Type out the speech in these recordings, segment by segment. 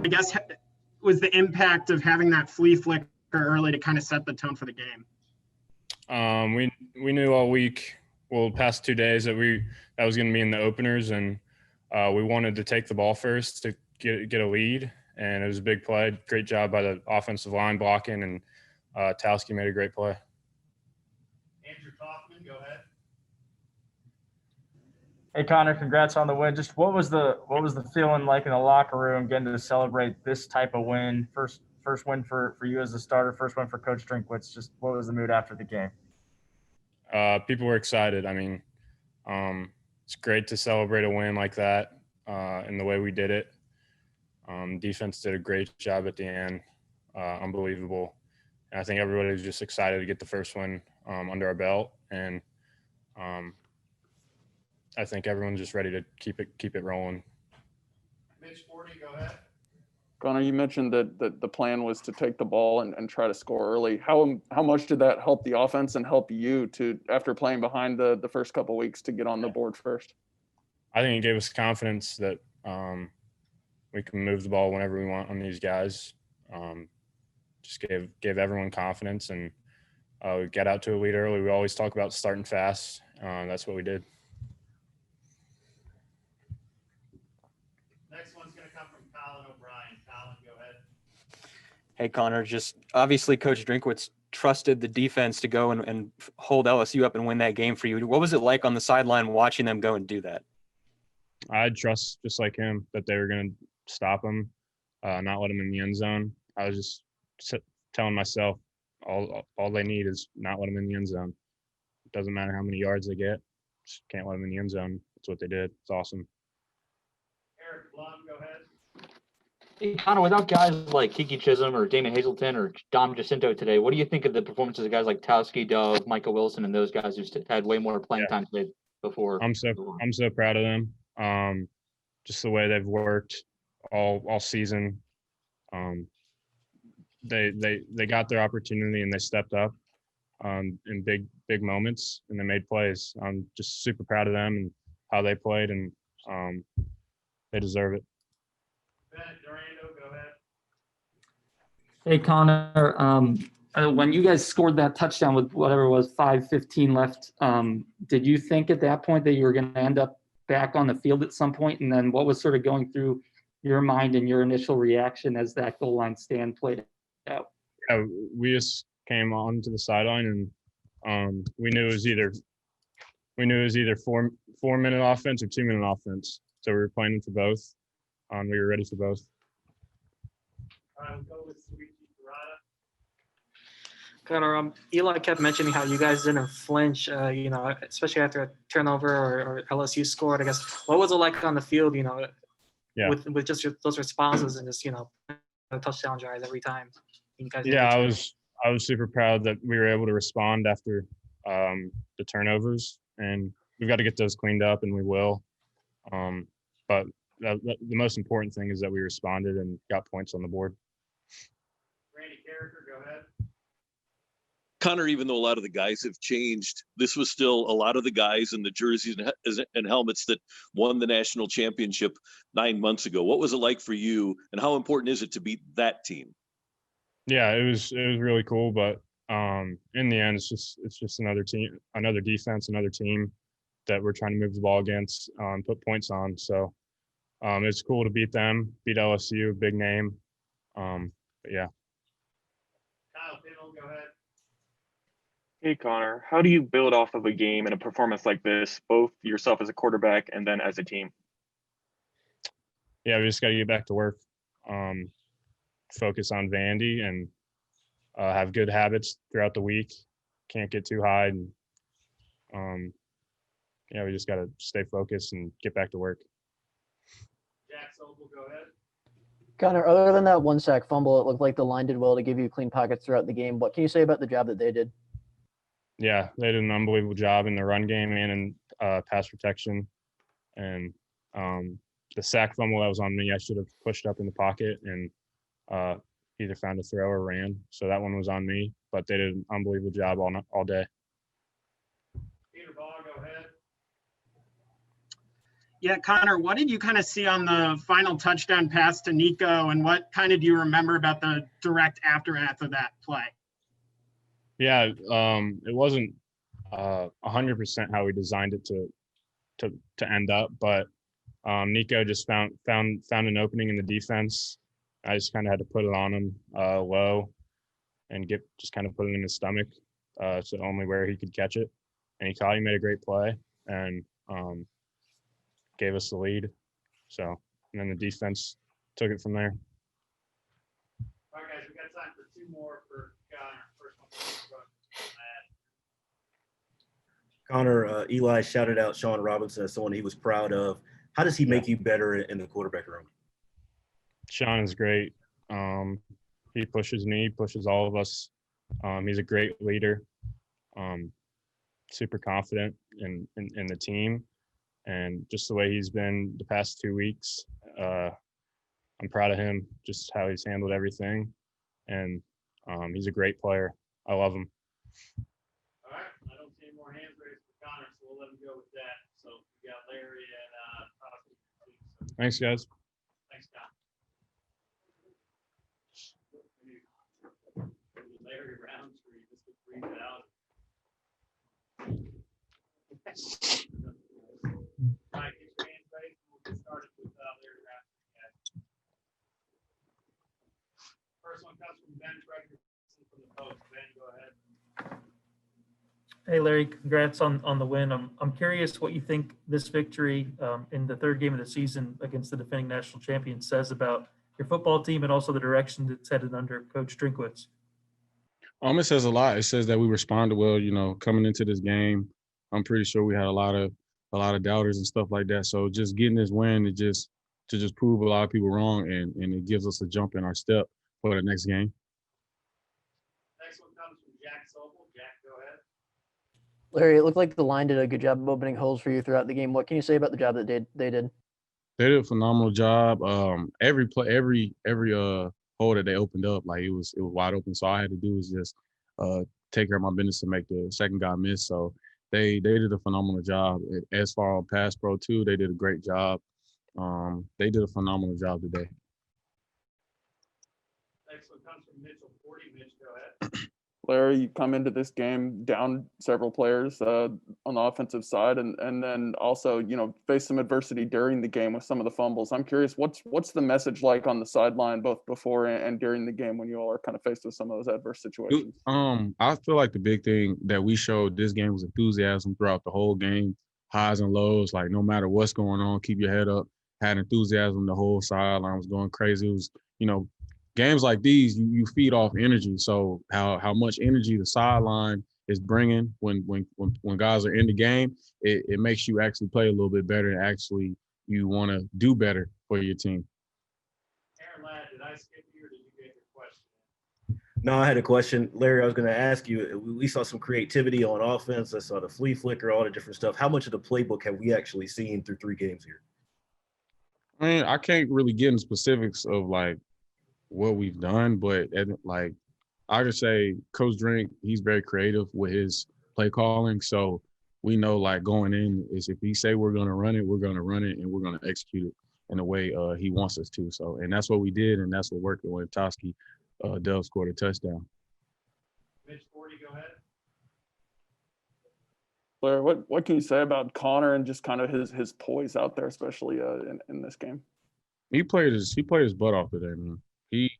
I guess, was the impact of having that flea flicker early to kind of set the tone for the game? We knew all week, well, past 2 days that was going to be in the openers, and we wanted to take the ball first to get a lead, and it was a big play. Great job by the offensive line blocking, and Toski made a great play. Andrew Kaufman, go ahead. Hey Connor, congrats on the win. Just what was the feeling like in the locker room getting to celebrate this type of win? First win for you as a starter, first win for Coach Drinkwitz. Just what was the mood after the game? People were excited. I mean, it's great to celebrate a win like that and the way we did it. Defense did a great job at the end. Unbelievable. And I think everybody was just excited to get the first one under our belt, and I think everyone's just ready to keep it rolling. Mitch Forty, go ahead. Connor, you mentioned that the plan was to take the ball and try to score early. How much did that help the offense and help you to, after playing behind the first couple of weeks, to get on the board first? I think it gave us confidence that we can move the ball whenever we want on these guys. Just gave everyone confidence, and we got out to a lead early. We always talk about starting fast. That's what we did. Next one's going to come from Colin O'Brien. Colin, go ahead. Hey, Connor, just obviously Coach Drinkwitz trusted the defense to go and hold LSU up and win that game for you. What was it like on the sideline watching them go and do that? I trust, just like him, that they were going to stop him, not let him in the end zone. I was just telling myself all they need is not let him in the end zone. It doesn't matter how many yards they get. Just can't let him in the end zone. That's what they did. It's awesome. Eric Blum, go ahead. Hey, Connor, without guys like Kiki Chisholm or Damon Hazelton or Dom Jacinto today, what do you think of the performances of guys like Toski, Dove, Michael Wilson, and those guys who had way more playing time today before? I'm so proud of them. Just the way they've worked all season. They got their opportunity and they stepped up in big moments, and they made plays. I'm just super proud of them and how they played, and they deserve it. Ben Durando, go ahead. Hey, Connor, when you guys scored that touchdown with whatever it was, 5:15 left, did you think at that point that you were going to end up back on the field at some point? And then what was sort of going through your mind and your initial reaction as that goal line stand played out? Yeah, we just came on to the sideline, and we knew it was either 4-minute offense or 2-minute offense. So we were planning for both. We were ready for both. All right, we'll go with Luigi Ferrara. Connor, Eli kept mentioning how you guys didn't flinch, especially after a turnover or LSU scored. I guess, what was it like on the field, with just those responses and just, the touchdown drives every time? You guys I was super proud that we were able to respond after the turnovers, and we've got to get those cleaned up, and we will. But the most important thing is that we responded and got points on the board. Randy Carricker, go ahead. Connor, even though a lot of the guys have changed, this was still a lot of the guys in the jerseys and helmets that won the national championship 9 months ago. What was it like for you, and how important is it to beat that team? Yeah, it was really cool, but in the end, it's just another team, another defense, another team that we're trying to move the ball against, put points on. So it's cool to beat them, beat LSU, big name. But yeah. Kyle Pinnell, go ahead. Hey, Connor, how do you build off of a game and a performance like this, both yourself as a quarterback and then as a team? Yeah, we just got to get back to work, focus on Vandy, and have good habits throughout the week. Can't get too high. And, we just got to stay focused and get back to work. Jack Sobel, go ahead. Connor, other than that one sack fumble, it looked like the line did well to give you clean pockets throughout the game. What can you say about the job that they did? Yeah, they did an unbelievable job in the run game and in pass protection. And the sack fumble, that was on me. I should have pushed up in the pocket and either found a throw or ran. So that one was on me. But they did an unbelievable job all day. Peter Baugh, go ahead. Yeah, Connor, what did you kind of see on the final touchdown pass to Nico, and what kind of do you remember about the direct aftermath of that play? Yeah, it wasn't 100% how we designed it to end up, but Nico just found an opening in the defense. I just kind of had to put it on him low and just kind of put it in his stomach, so only where he could catch it. And he caught. He made a great play and gave us the lead. So, and then the defense took it from there. All right, guys, we got time for two more for Connor. First one. Connor, Eli shouted out Sean Robinson as someone he was proud of. How does he make you better in the quarterback room? Sean is great. He pushes me, pushes all of us. He's a great leader. Super confident in the team, and just the way he's been the past 2 weeks. I'm proud of him, just how he's handled everything, and he's a great player. I love him. All right, I don't see any more hands raised for Connor, so we'll let him go with that. So we got Larry and Toski. Thanks, guys. Thanks, Connor. Larry Rountree, just to breathe it out. All right, get your hands raised. We'll get started with Larry Rountree, guys. First one comes from Ben Frederickson from the Post. Ben, go ahead. Hey, Larry, congrats on the win. I'm curious what you think this victory in the third game of the season against the defending national champion says about your football team and also the direction that's headed under Coach Drinkwitz. It says a lot. It says that we responded well, coming into this game. I'm pretty sure we had a lot of doubters and stuff like that. So just getting this win to just prove a lot of people wrong, and it gives us a jump in our step for the next game. Next one comes from Jack Sobel. Jack, go ahead. Larry, it looked like the line did a good job of opening holes for you throughout the game. What can you say about the job that they did? They did a phenomenal job. Every hole that they opened up, like it was wide open. So all I had to do was just take care of my business and make the second guy miss. So they did a phenomenal job. As far as pass pro too, they did a great job. They did a phenomenal job today. Next one comes from Mitchell Forty. Mitch, go ahead. Larry, you come into this game down several players on the offensive side, and then also, face some adversity during the game with some of the fumbles. I'm curious, what's the message like on the sideline, both before and during the game, when you all are kind of faced with some of those adverse situations? I feel like the big thing that we showed this game was enthusiasm throughout the whole game, highs and lows. Like no matter what's going on, keep your head up. Had enthusiasm. The whole sideline was going crazy. It was, games like these, you feed off energy. So how much energy the sideline is bringing when guys are in the game, it makes you actually play a little bit better, and actually you want to do better for your team. Aaron Ladd, did I skip you or did you get your question? No, I had a question. Larry, I was going to ask you, we saw some creativity on offense. I saw the flea flicker, all the different stuff. How much of the playbook have we actually seen through 3 games here? I mean, I can't really get into specifics of like what we've done, but like I just say Coach Drink, he's very creative with his play calling. So we know like going in is if he say we're going to run it, we're going to run it, and we're going to execute it in the way he wants us to. So, and that's what we did, and that's what worked when Toski Dove scored a touchdown. Mitch Forty, go ahead. Larry, what can you say about Connor and just kind of his poise out there, especially in this game? He played his butt off today, man. He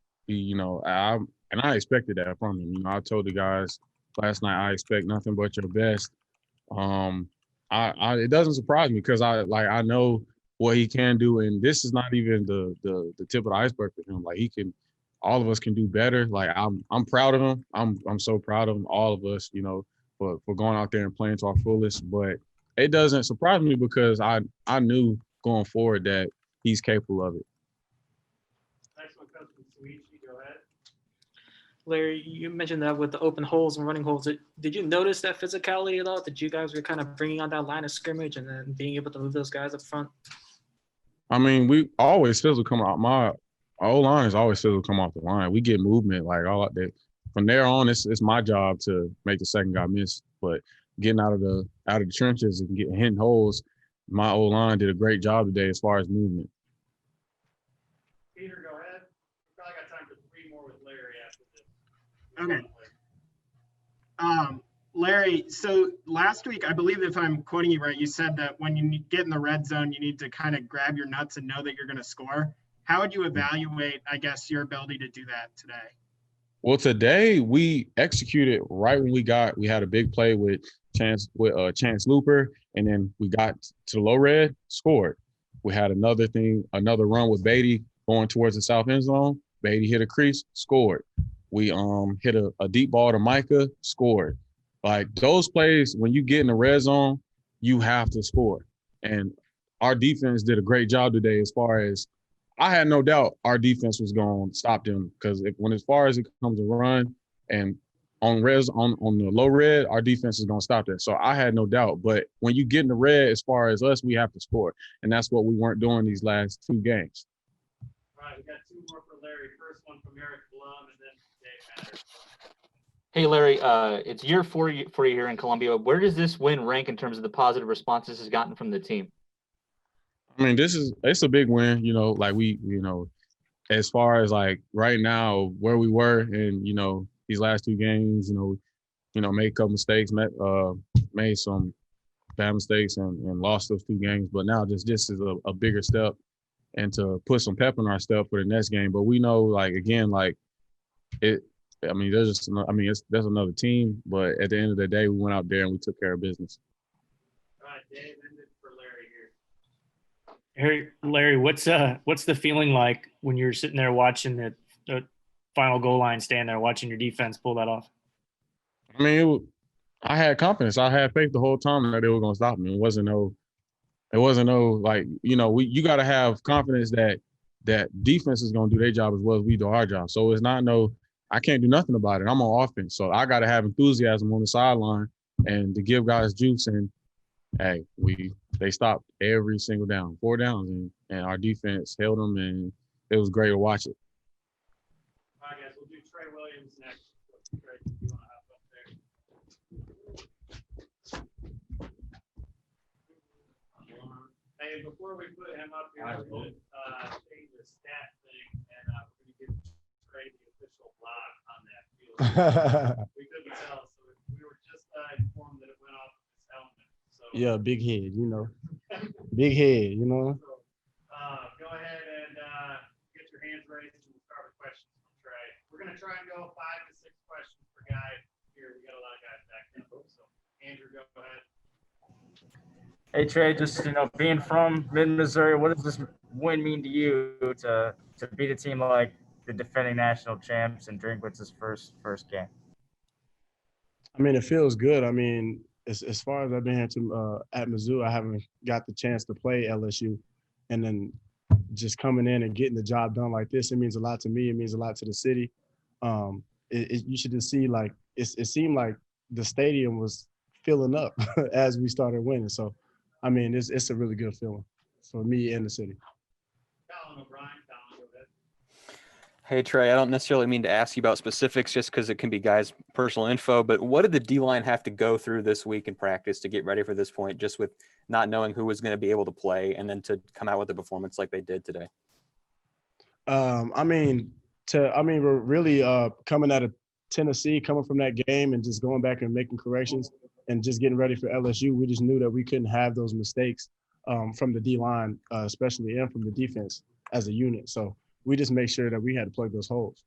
I expected that from him. I told the guys last night I expect nothing but your best. It doesn't surprise me because I know what he can do, and this is not even the tip of the iceberg for him. Like all of us can do better. Like I'm proud of him. I'm so proud of him, all of us, for going out there and playing to our fullest. But it doesn't surprise me because I knew going forward that he's capable of it. Next one comes from Suichi. Go ahead. Larry, you mentioned that with the open holes and running holes. Did you notice that physicality at all? That you guys were kind of bringing on that line of scrimmage and then being able to move those guys up front? I mean, we always physical come out. My O-line is always physical come off the line. We get movement like all that. From there on, it's my job to make the second guy miss. But getting out of the trenches and hitting holes, my O-line did a great job today as far as movement. Peter, go ahead. We probably got time for 3 more with Larry after this. Okay. Larry, so last week, I believe if I'm quoting you right, you said that when you get in the red zone, you need to kind of grab your nuts and know that you're going to score. How would you evaluate, I guess, your ability to do that today? Well, today we executed right when we had a big play with Chance Looper, and then we got to low red, scored. We had another run with Beatty going towards the south end zone. Beatty hit a crease, scored. We hit a deep ball to Micah, scored. Like those plays, when you get in the red zone, you have to score. And our defense did a great job today as far as I had no doubt our defense was going to stop them because as far as it comes to run and on the low red, our defense is going to stop that. So I had no doubt. But when you get in the red, as far as us, we have to score. And that's what we weren't doing these last 2 games. All right, we got 2 more for Larry. First one from Eric Blum and then Dave Matter. Hey, Larry, it's year 4 for you here in Columbia. Where does this win rank in terms of the positive response this has gotten from the team? I mean, it's a big win, like as far as like right now where we were in, these last 2 games, made a couple mistakes, made some bad mistakes and lost those 2 games. But now this is a bigger step and to put some pep in our step for the next game. But we know, there's another team, but at the end of the day, we went out there and we took care of business. All right, Dave, end it for Larry here. Hey, Larry, what's the feeling like when you're sitting there watching the final goal line, stand there watching your defense pull that off? I mean, I had confidence. I had faith the whole time that they were going to stop me. It wasn't no you got to have confidence that defense is going to do their job as well as we do our job. So it's not I can't do nothing about it. I'm on offense. So I got to have enthusiasm on the sideline and to give guys juice. And, hey, they stopped every single down, 4 downs, and our defense held them, and it was great to watch it. All right, guys, we'll do Trey Williams next. Trey, if you want to hop up there. Hey, before we put him up here, we're going to change the stat thing, and we're going to give Trey the official block on that field. We couldn't tell, so we were just informed that it went off his helmet. So Yeah, big head, Big head, So, go ahead and get your hands raised, and we'll start with questions from Trey. We're going to try and go 5 to 6 questions per guy here. We got a lot of guys back now. So, Andrew, go ahead. Hey, Trey, just, being from mid-Missouri, what does this win mean to you to beat a team like the defending national champs and Drinkwitz's first game? I mean, it feels good. I mean, as far as I've been here at Mizzou, I haven't got the chance to play LSU. And then just coming in and getting the job done like this, it means a lot to me. It means a lot to the city. You should just see, it seemed like the stadium was filling up as we started winning. So, I mean, it's a really good feeling for me and the city. Colin O'Brien, go ahead. Hey, Trey, I don't necessarily mean to ask you about specifics just because it can be guys' personal info, but what did the D-line have to go through this week in practice to get ready for this point, just with not knowing who was going to be able to play and then to come out with a performance like they did today? We're really coming out of Tennessee, coming from that game and just going back and making corrections and just getting ready for LSU. We just knew that we couldn't have those mistakes from the D-line, especially, and from the defense as a unit. So we just make sure that we had to plug those holes.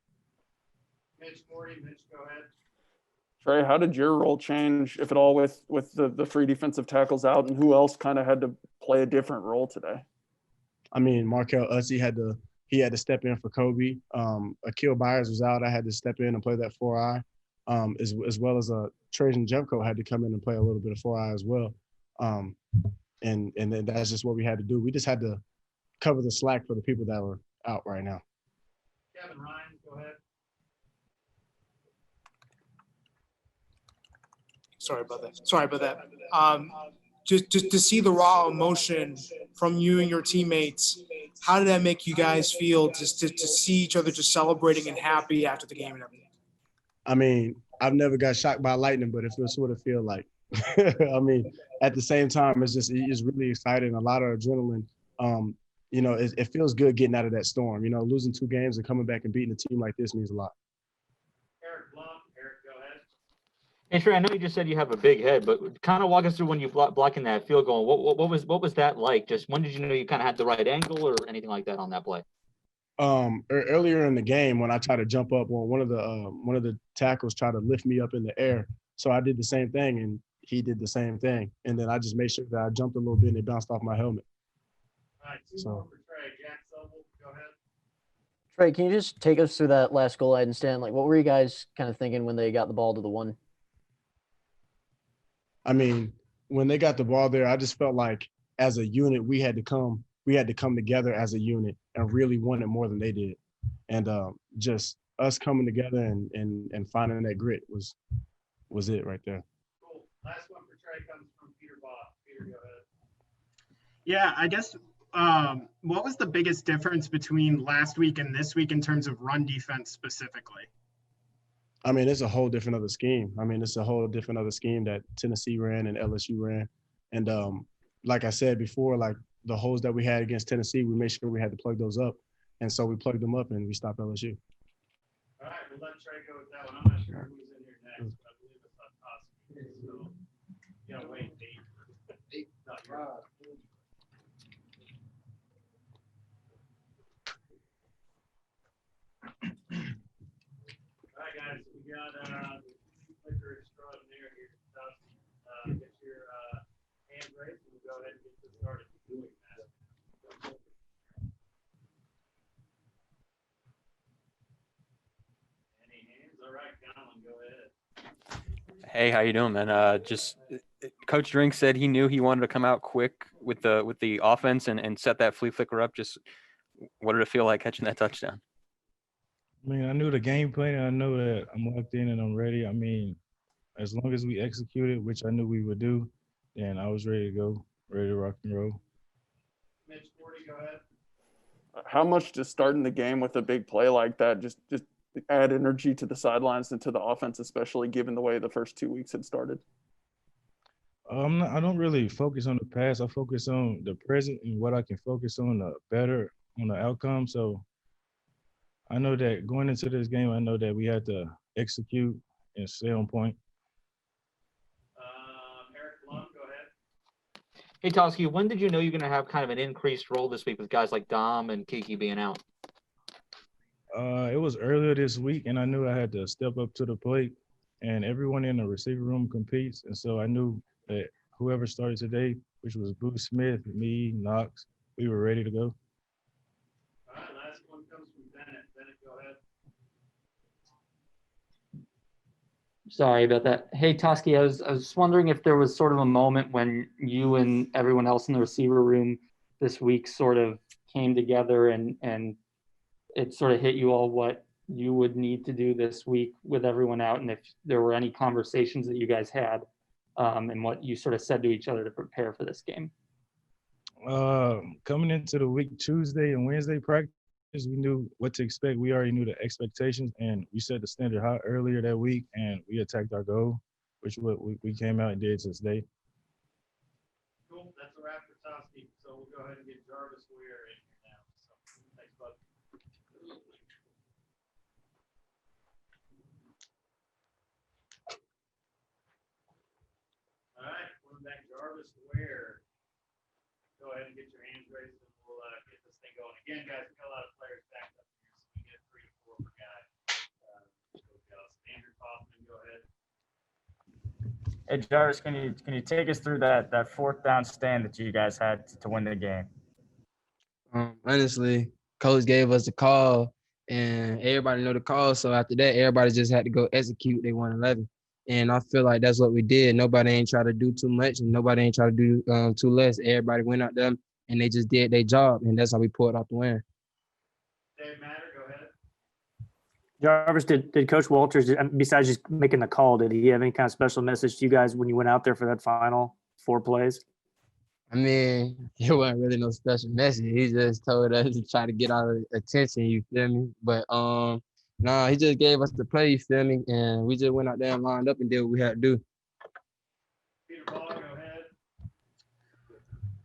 Mitch, go ahead. Trey, how did your role change, if at all, with the 3 defensive tackles out, and who else kind of had to play a different role today? I mean, Markel Utsey had to step in for Kobe. Akil Byers was out. I had to step in and play that 4-eye, as well as Trajan Jeffco had to come in and play a little bit of 4-eye as well. And then that's just what we had to do. We just had to cover the slack for the people that were out right now. Kevin Ryan, go ahead. Sorry about that. Just to see the raw emotion from you and your teammates, how did that make you guys feel just to see each other just celebrating and happy after the game and everything? I mean, I've never got shocked by lightning, but it feels what it feels like. I mean, at the same time, it's really exciting, a lot of adrenaline. It feels good getting out of that storm. Losing 2 games and coming back and beating a team like this means a lot. Eric Blum, Eric, go ahead. Hey, Trey, I know you just said you have a big head, but kind of walk us through when you blocking that field goal. What was that like? Just when did you know you kind of had the right angle or anything like that on that play? Earlier in the game, when I tried to jump up, one of the tackles tried to lift me up in the air, so I did the same thing, and he did the same thing, and then I just made sure that I jumped a little bit and it bounced off my helmet. All right, two more for Trey. Jack Sobel, go ahead. Trey, can you just take us through that last goal line stand? Like, what were you guys kind of thinking when they got the ball to the 1? I mean, when they got the ball there, I just felt like as a unit, we had to come together as a unit and really want it more than they did. And just us coming together and finding that grit was it right there. Cool. Last one for Trey comes from Peter Boss. Peter, go ahead. Yeah, I guess what was the biggest difference between last week and this week in terms of run defense specifically? I mean, it's a whole different other scheme. It's a whole different other scheme that Tennessee ran and LSU ran. And like I said before, like the holes that we had against Tennessee, we made sure we had to plug those up. And so we plugged them up and we stopped LSU. All right, we'll let Trey go with that one. I'm not sure who's in here next, but I believe it's on Toski. So, yeah, wait, Nate. No, you're on. All right, guys, we got the liquor extraordinaire here. Toski, get your hand raised and we'll go ahead and get this started doing that. Any hands? All right, Colin, go ahead. Hey, how you doing, man? Coach Drink said he knew he wanted to come out quick with the offense and set that flea flicker up. Just what did it feel like catching that touchdown? I mean, I knew the game plan, and I know that I'm locked in and I'm ready. I mean, as long as we executed, which I knew we would do, then I was ready to go, ready to rock and roll. Mitch Forty, go ahead. How much does starting the game with a big play like that just add energy to the sidelines and to the offense, especially given the way the first 2 weeks had started? I don't really focus on the past. I focus on the present and what I can focus on the outcome. So I know that going into this game, I know that we had to execute and stay on point. Eric Blum, go ahead. Hey, Toski, when did you know you're going to have kind of an increased role this week with guys like Dom and Kiki being out? It was earlier this week, and I knew I had to step up to the plate, and everyone in the receiver room competes. And so I knew that whoever started today, which was Bruce Smith, me, Knox, we were ready to go. All right, last one comes from Bennett. Bennett, go ahead. Sorry about that. Hey, Toski, I was just wondering if there was sort of a moment when you and everyone else in the receiver room this week sort of came together and it sort of hit you all what you would need to do this week with everyone out, and if there were any conversations that you guys had and what you sort of said to each other to prepare for this game. Coming into the week, Tuesday and Wednesday practice, we knew what to expect. We already knew the expectations, and we set the standard high earlier that week, and we attacked our goal, which what we came out and did today. Cool. That's a wrap for Toski. So we'll go ahead and get Jarvis Weir in here now. So thanks, bud. All right, welcome back, Jarvis Weir. Go ahead and get your hands raised, and we'll get this thing going. Again, guys, we got a lot of players backed up here, so we get 3 to 4 per guy. Andrew Kaufman, go ahead. Hey, Jarvis, can you take us through that fourth down stand that you guys had to win the game? Honestly, coach gave us a call, and everybody know the call. So after that, everybody just had to go execute. They won 11, and I feel like that's what we did. Nobody ain't try to do too much, and nobody ain't try to do too less. Everybody went out there, and they just did their job, and that's how we pulled out the win. Dave Matter, go ahead. Jarvis, did Coach Walters, besides just making the call, did he have any kind of special message to you guys when you went out there for that final 4 plays? I mean, it wasn't really no special message. He just told us to try to get our attention, you feel me? But nah, he just gave us the play, you feel me? And we just went out there and lined up and did what we had to do.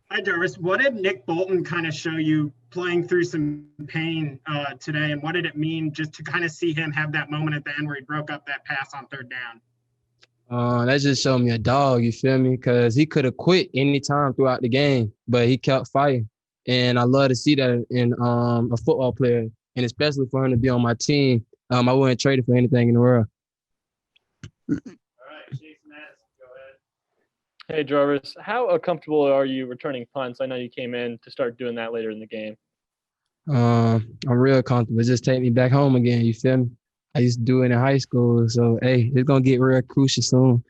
Hi, Jarvis. What did Nick Bolton kind of show you playing through some pain today, and what did it mean just to kind of see him have that moment at the end where he broke up that pass on third down? That just showed me a dog, you feel me? Because he could have quit any time throughout the game, but he kept fighting. And I love to see that in a football player, and especially for him to be on my team. I wouldn't trade it for anything in the world. Hey, Jarvis, how comfortable are you returning punts? I know you came in to start doing that later in the game. I'm real comfortable. Just take me back home again, you feel me? I used to do it in high school, so, hey, it's going to get real crucial soon.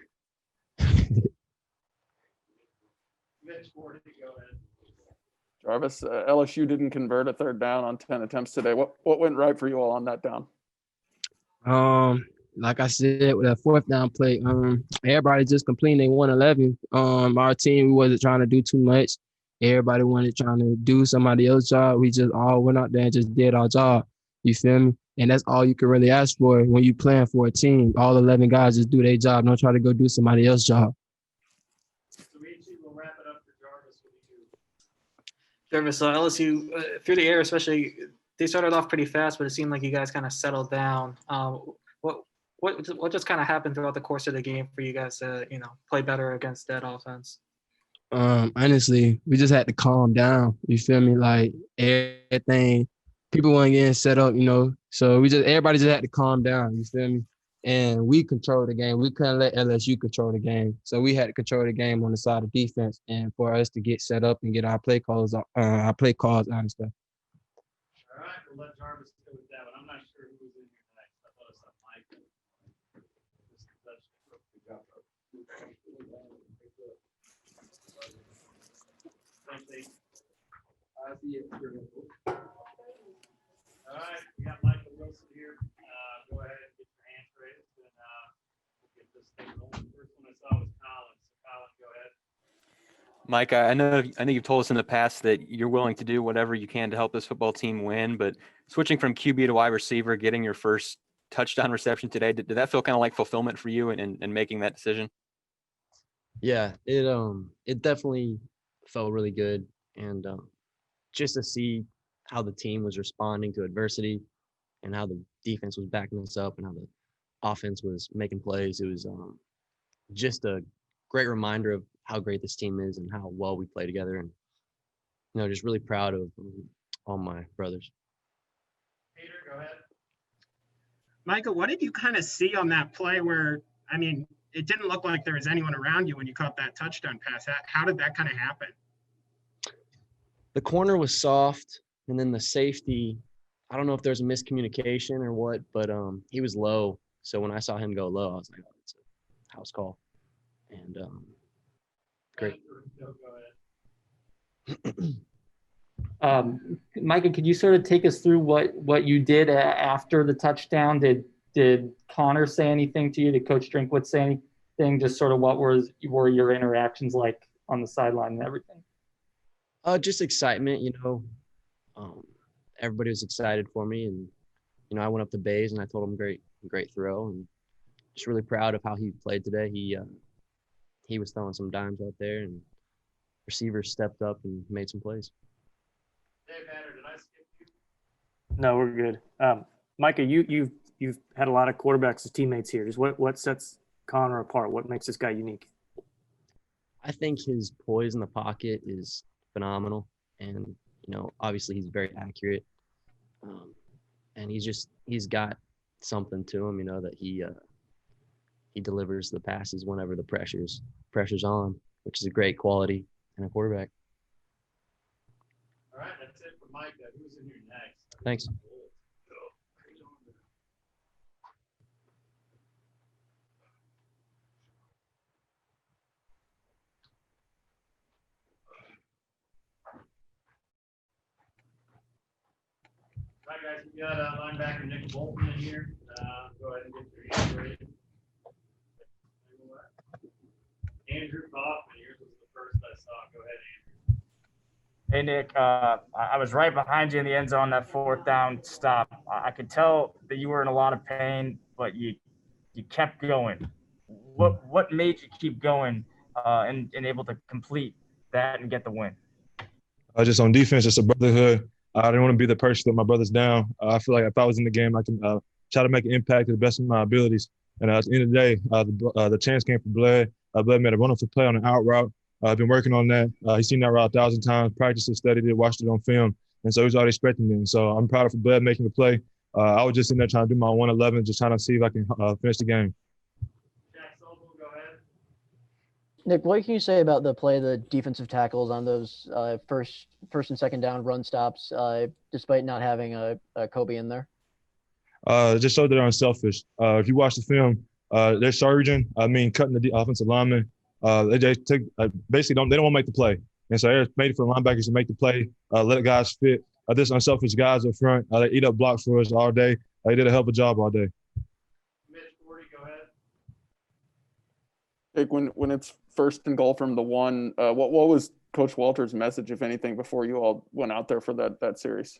Jarvis, LSU didn't convert a third down on 10 attempts today. What went right for you all on that down? Like I said, with that fourth down play, everybody just completing they 111. Our team, we wasn't trying to do too much. Everybody wanted trying to do somebody else's job. We just all went out there and just did our job. You feel me? And that's all you can really ask for when you playing for a team. All 11 guys just do their job. Don't try to go do somebody else's job. Jarvis, so LSU through the air, especially, they started off pretty fast, but it seemed like you guys kind of settled down. What just kind of happened throughout the course of the game for you guys to play better against that offense? Honestly, we just had to calm down. You feel me? Like everything, people weren't getting set up, So everybody just had to calm down. You feel me? And we controlled the game. We couldn't let LSU control the game, so we had to control the game on the side of defense, and for us to get set up and get our play calls on and stuff. All right, we'll let Jarvis go with that one. I'm not sure who was in here next. I thought it was Mike. All right, we got Michael Wilson here. Go ahead and get your hands raised, and we'll get this thing rolling. First one I saw was Colin. So Colin, go ahead. Mike, I know you've told us in the past that you're willing to do whatever you can to help this football team win, but switching from QB to wide receiver, getting your first touchdown reception today, did that feel kind of like fulfillment for you in making that decision? Yeah, it definitely felt really good, and just to see how the team was responding to adversity and how the defense was backing us up and how the offense was making plays, it was just a great reminder of how great this team is and how well we play together, and just really proud of all my brothers. Peter, go ahead. Michael, what did you kind of see on that play where, it didn't look like there was anyone around you when you caught that touchdown pass? How did that kind of happen? The corner was soft, and then the safety, I don't know if there's a miscommunication or what, but he was low. So when I saw him go low, I was like, oh, it's a house call. And great. Micah, could you sort of take us through what you did after the touchdown? Did Connor say anything to you? Did Coach Drinkwitz say anything? Just sort of what were your interactions like on the sideline and everything? Just excitement, everybody was excited for me, and I went up to Baze and I told him great throw, and just really proud of how he played today. He was throwing some dimes out there, and receivers stepped up and made some plays. Dave Hatter, did I skip you? No, we're good. Micah, you've had a lot of quarterbacks as teammates here. Just what sets Connor apart? What makes this guy unique? I think his poise in the pocket is phenomenal, and obviously he's very accurate, and he's got something to him, that he delivers the passes whenever the pressure's on, which is a great quality in a quarterback. All right, that's it for Micah. Who's in here next? Thanks. All right, guys, we got linebacker Nick Bolton in here. Go ahead and get your hands raised. Andrew Kaufman, yours was the first I saw. Go ahead, Andrew. Hey, Nick, I was right behind you in the end zone, that fourth down stop. I could tell that you were in a lot of pain, but you kept going. What made you keep going and able to complete that and get the win? Just on defense, it's a brotherhood. I didn't want to be the person that my brother's down. I feel like if I was in the game, I can try to make an impact to the best of my abilities. And at the end of the day, the chance came from Bled. Bled made a wonderful play on an out route. I've been working on that. He's seen that route 1,000 times, practiced it, studied it, watched it on film. And so he's already expecting it. And so I'm proud of Bled making the play. I was just in there trying to do my 111, just trying to see if I can finish the game. Nick, what can you say about the play of the defensive tackles on those first and second down run stops, despite not having a Kobe in there? Just showed that they're unselfish. If you watch the film, they're surging. Cutting the offensive lineman. They just take basically they don't want to make the play, and so they're made for the linebackers to make the play. Let the guys fit. This unselfish guys up front. They eat up blocks for us all day. They did a hell of a job all day. Jake, when it's first and goal from the one, what was Coach Walter's message, if anything, before you all went out there for that series?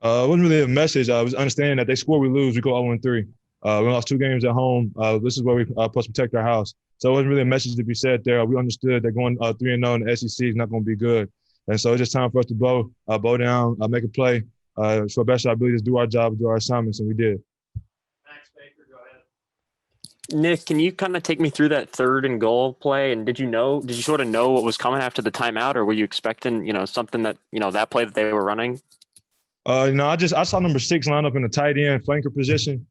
It wasn't really a message. I was understanding that they score, we lose, we go 0-3. We lost 2 games at home. This is where we supposed to protect our house. So it wasn't really a message to be said there. We understood that going 3-0 in the SEC is not going to be good. And so it's just time for us to bow down, make a play, for the best of our abilities, do our job, do our assignments, and we did. Nick, can you kind of take me through that 3rd and goal play? And did you sort of know what was coming after the timeout, or were you expecting, something that, that play that they were running? No, I saw number 6 line up in the tight end flanker position.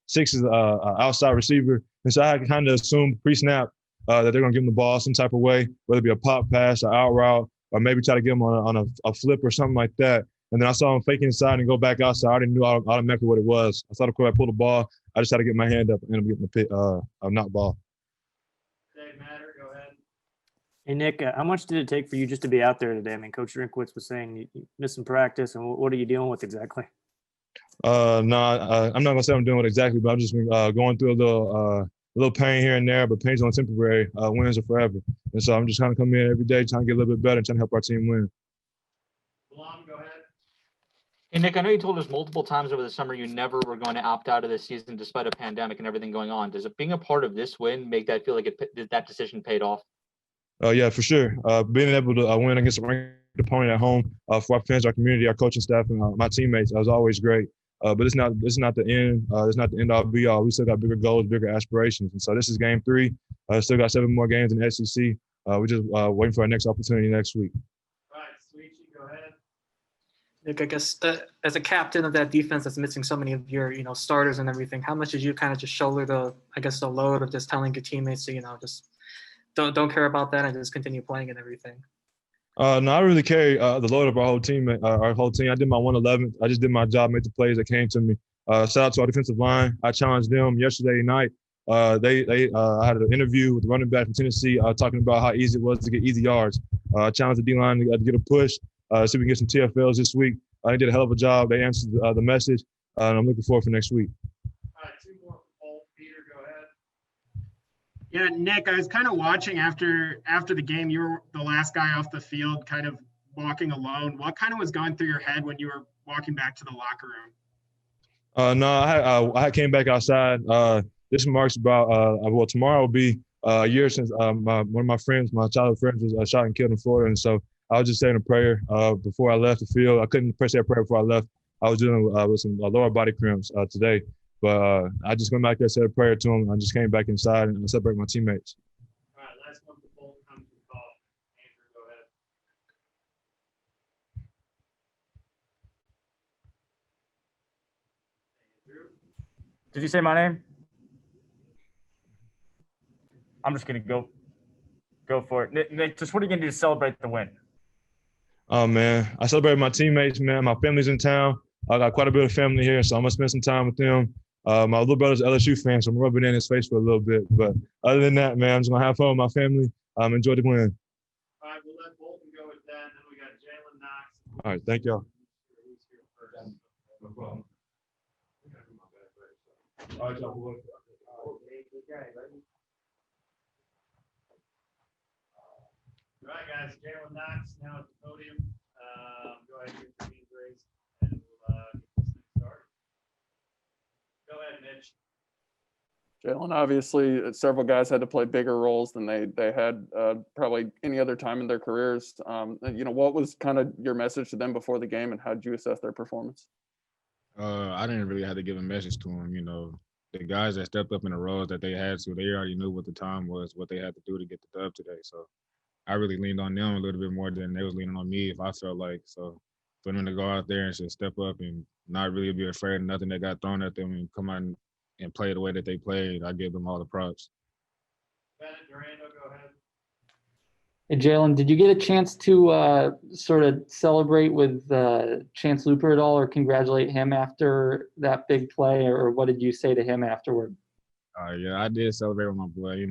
6 is an outside receiver. And so I kind of assumed pre-snap that they're going to give him the ball some type of way, whether it be a pop pass, or out route, or maybe try to get him on a flip or something like that. And then I saw him fake inside and go back outside. I already knew automatically what it was. I saw the quarterback pull the ball. I just had to get my hand up and end up getting the pit, a knock ball. Hey, Nick, how much did it take for you just to be out there today? Coach Drinkwitz was saying you missed some practice, and what are you dealing with exactly? No, I'm not going to say I'm doing it exactly, but I've just been going through a little pain here and there, but pain's only temporary. Wins are forever. And so I'm just trying to come in every day, trying to get a little bit better, and trying to help our team win. Hey, Nick, I know you told us multiple times over the summer you never were going to opt out of this season despite a pandemic and everything going on. Does it being a part of this win make that feel like that decision paid off? Yeah, for sure. Being able to win against a ranked opponent at home for our fans, our community, our coaching staff, and my teammates was always great. But it's not the end. It's not the end all be all. We still got bigger goals, bigger aspirations. And so this is game 3. Still got 7 more games in the SEC. We're just waiting for our next opportunity next week. Nick, I guess as a captain of that defense that's missing so many of your, starters and everything, how much did you kind of just shoulder the load of just telling your teammates to, just don't care about that and just continue playing and everything? No, I really carry the load of our whole team. I did my 111. I just did my job, made the plays that came to me. Shout out to our defensive line. I challenged them yesterday night. I had an interview with the running back from Tennessee talking about how easy it was to get easy yards. I challenged the D-line to get a push. See if we can get some TFLs this week. They did a hell of a job. They answered the message, and I'm looking forward for next week. All right, 2 more for Bolt. Peter, go ahead. Yeah, Nick, I was kind of watching after the game. You were the last guy off the field, kind of walking alone. What kind of was going through your head when you were walking back to the locker room? No, I came back outside. This marks about tomorrow will be a year since one of my friends, my childhood friends, was shot and killed in Florida, and so I was just saying a prayer before I left the field. I couldn't say a prayer before I left. I was dealing with some lower body cramps today, but I just went back there, said a prayer to him. I just came back inside and celebrated my teammates. All right, last one for Bolton comes from call. Andrew, go ahead. Andrew? Did you say my name? I'm just gonna go for it. Nick, just what are you gonna do to celebrate the win? Oh, man. I celebrated my teammates, man. My family's in town. I got quite a bit of family here, so I'm going to spend some time with them. My little brother's an LSU fan, so I'm rubbing it in his face for a little bit. But other than that, man, I'm just going to have fun with my family. Enjoy the win. All right, we'll let Bolton go with that. Then we got Jalen Knox. All right, thank y'all. No problem. All right, y'all. All right, guys, Jalen Knox now at the podium. Go ahead and get the hands raised, and we'll get this thing started. Go ahead, Mitch. Jalen, obviously, several guys had to play bigger roles than they had probably any other time in their careers. What was kind of your message to them before the game, and how did you assess their performance? I didn't really have to give a message to them. The guys that stepped up in the roles that they had to, they already knew what the time was, what they had to do to get the dub today. So I really leaned on them a little bit more than they was leaning on me, if I felt like. So for them to go out there and just step up and not really be afraid of nothing that got thrown at them and come out and play the way that they played, I give them all the props. Go ahead. Hey, Jalen, did you get a chance to sort of celebrate with Chance Looper at all, or congratulate him after that big play, or what did you say to him afterward? Yeah, I did celebrate with my boy.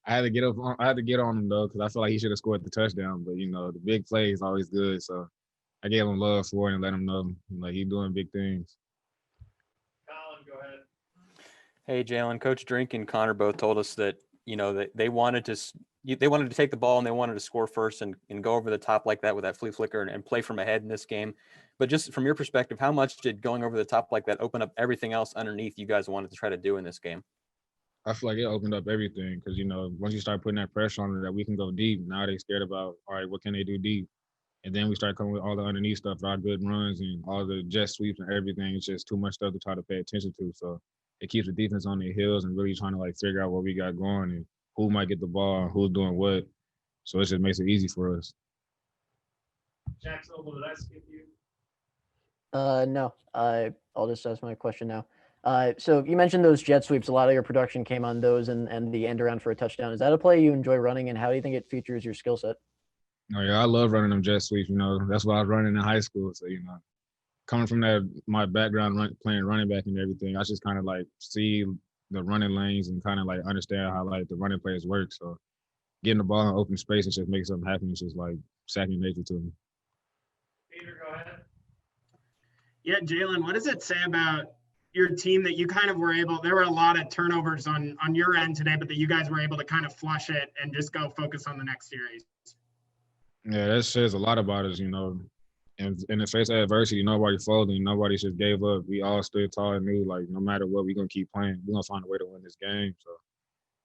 I had to get on him though, because I feel like he should have scored the touchdown. But the big play is always good, so I gave him love for it and let him know he's doing big things. Colin, go ahead. Hey, Jalen, Coach Drink and Connor both told us that that they wanted to take the ball and they wanted to score first and go over the top like that with that flea flicker and play from ahead in this game. But just from your perspective, how much did going over the top like that open up everything else underneath you guys wanted to try to do in this game? I feel like it opened up everything because, once you start putting that pressure on it that we can go deep, now they're scared about, all right, what can they do deep? And then we start coming with all the underneath stuff, our good runs and all the jet sweeps and everything. It's just too much stuff to try to pay attention to. So it keeps the defense on their heels and really trying to figure out what we got going and who might get the ball, who's doing what. So it just makes it easy for us. Jackson, did I skip you? No, I'll just ask my question now. So you mentioned those jet sweeps. A lot of your production came on those and the end around for a touchdown. Is that a play you enjoy running, and how do you think it features your skill set? Oh, yeah, I love running them jet sweeps. That's what I was running in high school. So, coming from my background playing running back and everything, I just kind of see the running lanes and kind of understand how the running plays work. So getting the ball in open space and just make something happen is just second nature to me. Peter, go ahead. Yeah, Jalen, what does it say about your team that you kind of were able, there were a lot of turnovers on your end today, but that you guys were able to kind of flush it and just go focus on the next series? Yeah, that says a lot about us, And in the face of adversity, nobody folded, nobody just gave up. We all stood tall and knew, no matter what, we're going to keep playing. We're going to find a way to win this game. So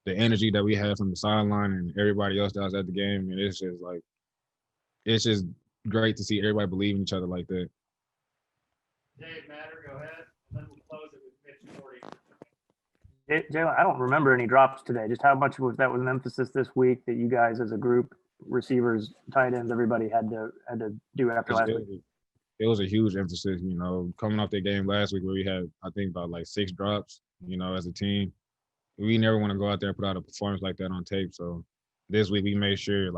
the energy that we had from the sideline and everybody else that was at the game, and it's just great to see everybody believe in each other like that. Dave Matter, go ahead, and then we'll close it with Mitch Forty. Jalen, I don't remember any drops today. Just how much was that was an emphasis this week that you guys as a group, receivers, tight ends, everybody had to do after last week? It was a huge emphasis, coming off that game last week where we had, I think, about 6 drops, as a team. We never want to go out there and put out a performance like that on tape. So this week we made sure,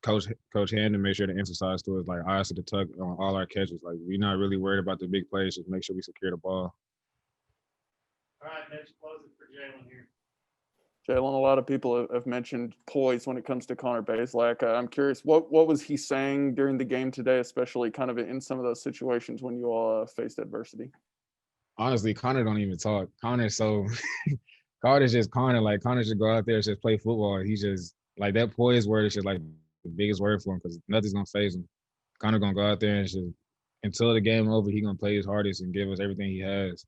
Coach Handon made sure to emphasize to us, eyes to the tuck on all our catches. We're not really worried about the big plays, just make sure we secure the ball. All right, Mitch, close it for Jalen here. Jalen, a lot of people have mentioned poise when it comes to Connor Bazelak. I'm curious, what was he saying during the game today, especially kind of in some of those situations when you all faced adversity? Honestly, Connor don't even talk. Connor's just Connor. Connor should go out there and just play football. He just, that poise word is just, the biggest word for him because nothing's going to faze him. Connor going to go out there and just, until the game over, he going to play his hardest and give us everything he has.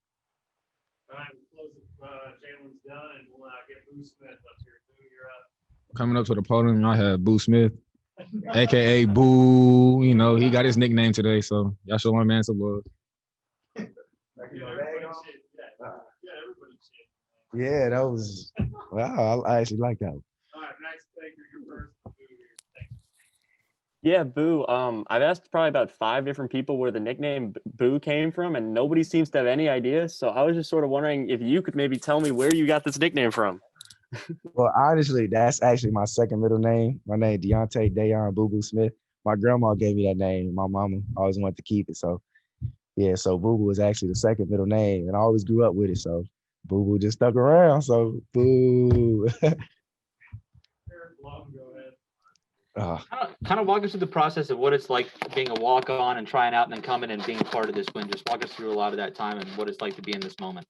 All right, we'll close it. Jalen's done, and we'll get Boo Smith up here. Boo, you're up. Coming up to the podium, I had Boo Smith, a.k.a. Boo. He got his nickname today, so y'all show my man some love. Yeah, that was wow. I actually like that one. All right, next speaker, your first. Yeah, Boo. I've asked probably about 5 different people where the nickname Boo came from, and nobody seems to have any idea. So I was just sort of wondering if you could maybe tell me where you got this nickname from. Well, honestly, that's actually my second middle name. My name Deontay Dayon Boo Boo Smith. My grandma gave me that name. My mama always wanted to keep it. So yeah, so Boo Boo is actually the second middle name, and I always grew up with it. So Boo Boo just stuck around. So Boo. Kind of walk us through the process of what it's like being a walk-on and trying out and then coming and being part of this win. Just walk us through a lot of that time and what it's like to be in this moment.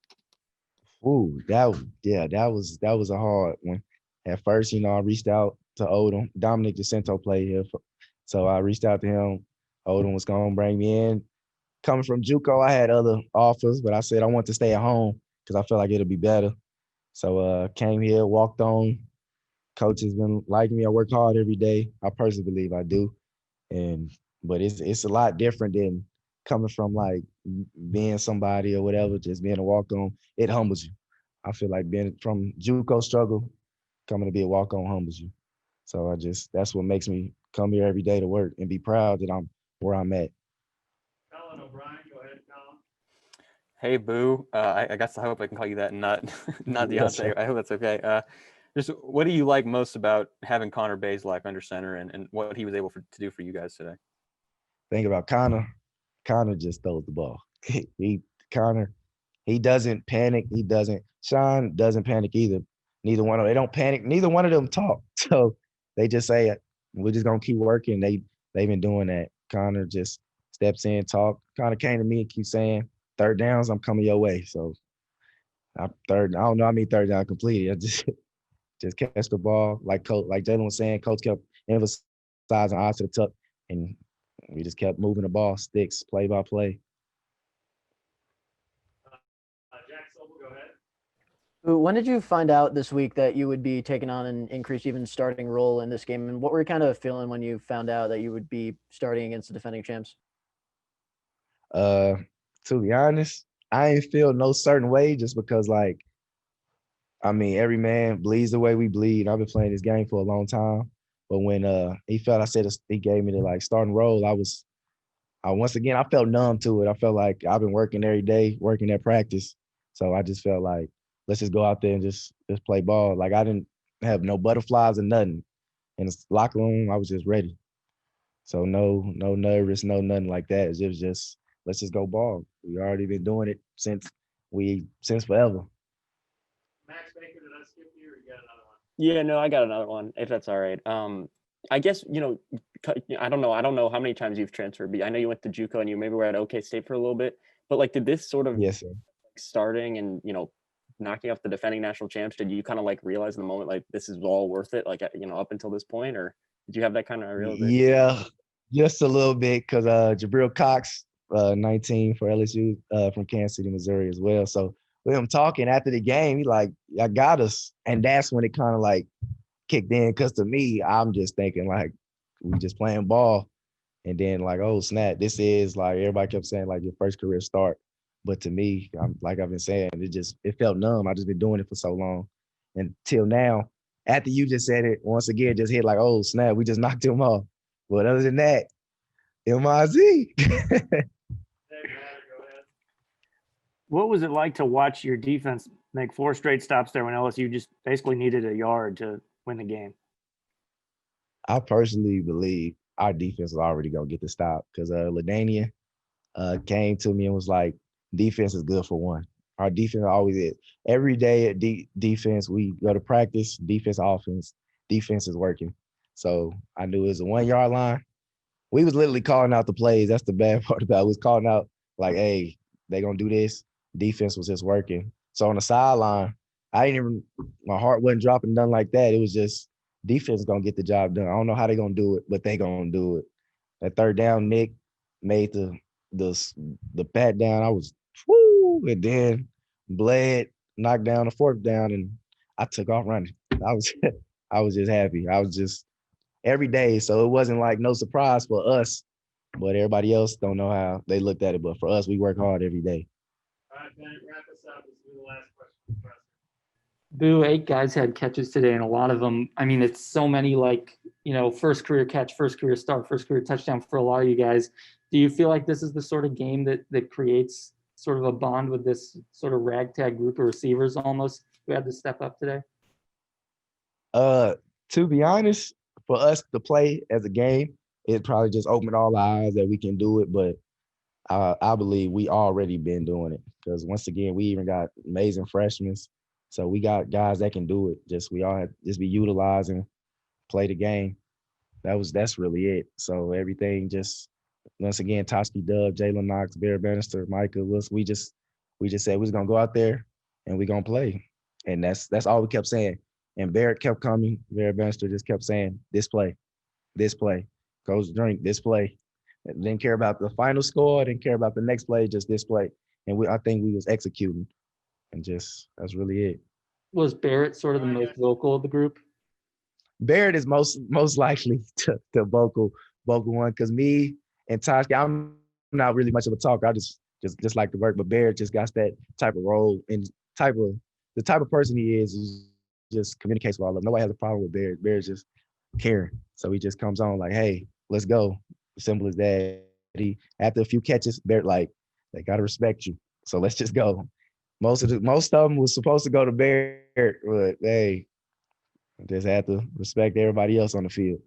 Ooh, that was a hard one. At first, I reached out to Odom. Dominic DeCento played here, so I reached out to him. Odom was gonna bring me in. Coming from JUCO, I had other offers, but I said I want to stay at home because I felt like it'll be better. So came here, walked on. Coach has been liking me. I work hard every day. I personally believe I do. But it's a lot different than coming from like being somebody or whatever, just being a walk-on. It humbles you. I feel like being from JUCO struggle, coming to be a walk-on humbles you. So that's what makes me come here every day to work and be proud that I'm where I'm at. Colin O'Brien, go ahead, Colin. Hey, Boo. I guess I hope I can call you that, and not not Yes, Deontay. sir. I hope that's okay. Just what do you like most about having Connor Bazelak under center, and what he was able to do for you guys today? Think about Connor. Connor just throws the ball. Connor, he doesn't panic. He doesn't. Sean doesn't panic either. Neither one of them. They don't panic. Neither one of them talk. So they just say, we're just gonna keep working. They've been doing that. Connor just steps in, talk. Connor came to me and keep saying, third downs, I'm coming your way. So I don't know how many third down completed. I just catch the ball. Like Jalen was saying, coach kept emphasizing eyes to the tuck, and we just kept moving the ball, sticks, play by play. Jack Sobel, go ahead. When did you find out this week that you would be taking on an increased even starting role in this game? And what were you kind of feeling when you found out that you would be starting against the defending champs? To be honest, I ain't feel no certain way just because, like, I mean, every man bleeds the way we bleed. I've been playing this game for a long time. But when he gave me the like starting role, once again, I felt numb to it. I felt like I've been working every day, working at practice. So I just felt like, let's just go out there and just play ball. Like I didn't have no butterflies or nothing. In the locker room, I was just ready. So no nervous, no nothing like that. It was just let's just go ball. We already been doing it since forever. Max Baker, did I skip you or you got another one? Yeah, no, I got another one, if that's all right. I guess, I don't know how many times you've transferred, but I know you went to JUCO and you maybe were at OK State for a little bit, but like, did this sort of yes, sir. Starting and, knocking off the defending national champs, did you kind of like realize in the moment, like this is all worth it, like, up until this point, or did you have that kind of realization? Yeah, just a little bit because Jabril Cox, 19 for LSU from Kansas City, Missouri as well. So with him talking after the game, he like, I got us. And that's when it kind of like kicked in. Because to me, I'm just thinking like, we just playing ball. And then like, oh, snap, this is like, everybody kept saying like your first career start. But to me, like I've been saying, it felt numb. I just been doing it for so long. Until now, after you just said it, once again, just hit like, oh, snap, we just knocked him off. But other than that, MIZ. What was it like to watch your defense make 4 straight stops there when LSU just basically needed a yard to win the game? I personally believe our defense was already going to get the stop because LaDainian came to me and was like, defense is good for one. Our defense always is. Every day at defense, we go to practice, defense, offense. Defense is working. So I knew it was a 1 yard line. We was literally calling out the plays. That's the bad part about it. We was calling out like, hey, they going to do this. Defense was just working. So on the sideline, my heart wasn't dropping, nothing like that. It was just defense going to get the job done. I don't know how they're going to do it, but they going to do it. That third down, Nick made the pat down. I was, whoo, and then bled, knocked down the fourth down, and I took off running. I was just happy. I was just every day. So it wasn't like no surprise for us, but everybody else don't know how they looked at it. But for us, we work hard every day. All right, Ben, wrap us up. Let's do the last question. Boo, 8 guys had catches today, and a lot of them, I mean, it's so many like, first career catch, first career start, first career touchdown for a lot of you guys. Do you feel like this is the sort of game that creates sort of a bond with this sort of ragtag group of receivers almost who had to step up today? To be honest, for us to play as a game, it probably just opened all our eyes that we can do it. But I believe we already been doing it because once again, we even got amazing freshmen. So we got guys that can do it. We all have just be utilizing, play the game. That's really it. So everything just once again, Toski, Dub, Jalen Knox, Barrett Bannister, Micah, we just said we was gonna go out there and we gonna play. And that's all we kept saying. And Barrett kept coming. Barrett Bannister just kept saying, this play. Coach Drink, this play. Didn't care about the final score, didn't care about the next play, just this play. And I think we was executing. And that's really it. was Barrett sort of the most vocal of the group? Barrett is most likely the vocal one, because me and Toski, I'm not really much of a talker. I just like to work, but Barrett just got that type of role and the type of person he is just communicates with all of them. Nobody has a problem with Barrett. Barrett's just caring. So he just comes on like, hey, let's go. Simple as that. After a few catches, Barrett like, they gotta respect you. So let's just go. Most of them was supposed to go to Barrett, but hey, just had to respect everybody else on the field.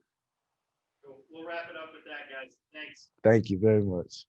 We'll wrap it up with that, guys. Thanks. Thank you very much.